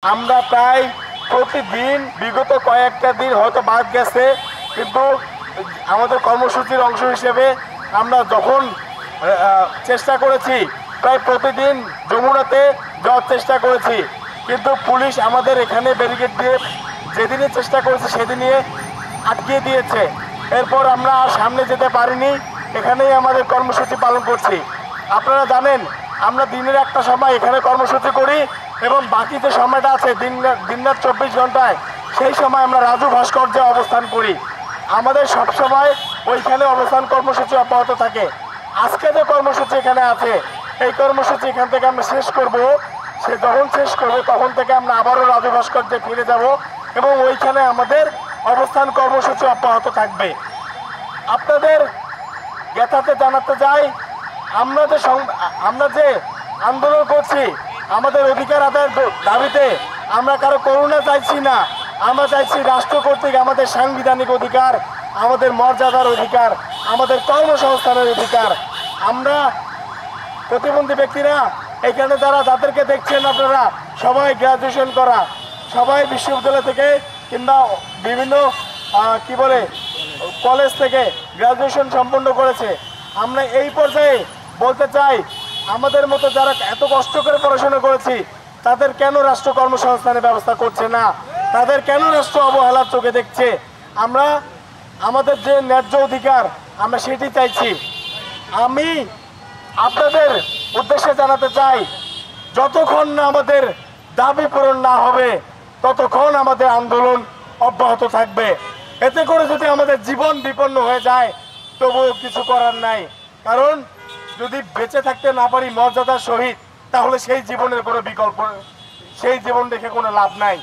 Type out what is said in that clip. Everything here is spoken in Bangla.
আমরা প্রায় প্রতিদিন বিগত কয়েকটা দিন হয়তো বাদ গেছে, কিন্তু আমাদের কর্মসূচির অংশ হিসেবে আমরা যখন চেষ্টা করেছি প্রায় প্রতিদিন যমুনাতে যাওয়ার চেষ্টা করেছি, কিন্তু পুলিশ আমাদের এখানে ব্যারিকেড দিয়ে যেদিনই চেষ্টা করেছে সেদিনই আটকিয়ে দিয়েছে। এরপর আমরা আর সামনে যেতে পারিনি, এখানেই আমাদের কর্মসূচি পালন করছি। আপনারা জানেন আমরা দিনের একটা সময় এখানে কর্মসূচি করি এবং বাকি যে সময়টা আছে দিনরাত 24 ঘন্টায়, সেই সময় আমরা রাজু ভাস্কর্যে অবস্থান করি। আমাদের সবসময় ওইখানে অবস্থান কর্মসূচি অব্যাহত থাকে। আজকে যে কর্মসূচি এখানে আছে, এই কর্মসূচি এখান থেকে আমরা শেষ করব। সে যখন শেষ করবে তখন থেকে আমরা আবারও রাজু ভাস্কর্যে ফিরে যাব এবং ওইখানে আমাদের অবস্থান কর্মসূচি অব্যাহত থাকবে। আপনাদের জ্ঞাতাতে জানাতে চাই, আমরা যে আন্দোলন করছি আমাদের অধিকার আদায়ের দাবিতে, আমরা কারো করুণা চাইছি না। আমরা চাইছি রাষ্ট্র কর্তৃক আমাদের সাংবিধানিক অধিকার, আমাদের মর্যাদার অধিকার, আমাদের কর্মসংস্থানের অধিকার। আমরা প্রতিবন্ধী ব্যক্তিরা এখানে যাদেরকে দেখছেন আপনারা সবাই গ্রাজুয়েশন করা, সবাই বিশ্ববিদ্যালয় থেকে কিংবা বিভিন্ন কলেজ থেকে গ্রাজুয়েশন সম্পন্ন করেছে। আমরা এই পর্যায়ে বলতে চাই, আমাদের মতো যারা এত কষ্ট করে পড়াশোনা করেছি তাদের কেন রাষ্ট্র কর্মসংস্থানের ব্যবস্থা করছে না, তাদের কেন রাষ্ট্র অবহেলার চোখে দেখছে? আমরা আমাদের যে ন্যায্য অধিকার আমরা সেটি চাইছি। আমি আপনাদের উদ্দেশ্যে জানাতে চাই, যতক্ষণ না আমাদের দাবি পূরণ না হবে ততক্ষণ আমাদের আন্দোলন অব্যাহত থাকবে। এতে করে যদি আমাদের জীবন বিপন্ন হয়ে যায় তবুও কিছু করার নাই, কারণ যদি বেঁচে থাকতে না পারি মর্যাদার সহিত, তাহলে সেই জীবনের কোনো বিকল্প, সেই জীবন দেখে কোনো লাভ নাই।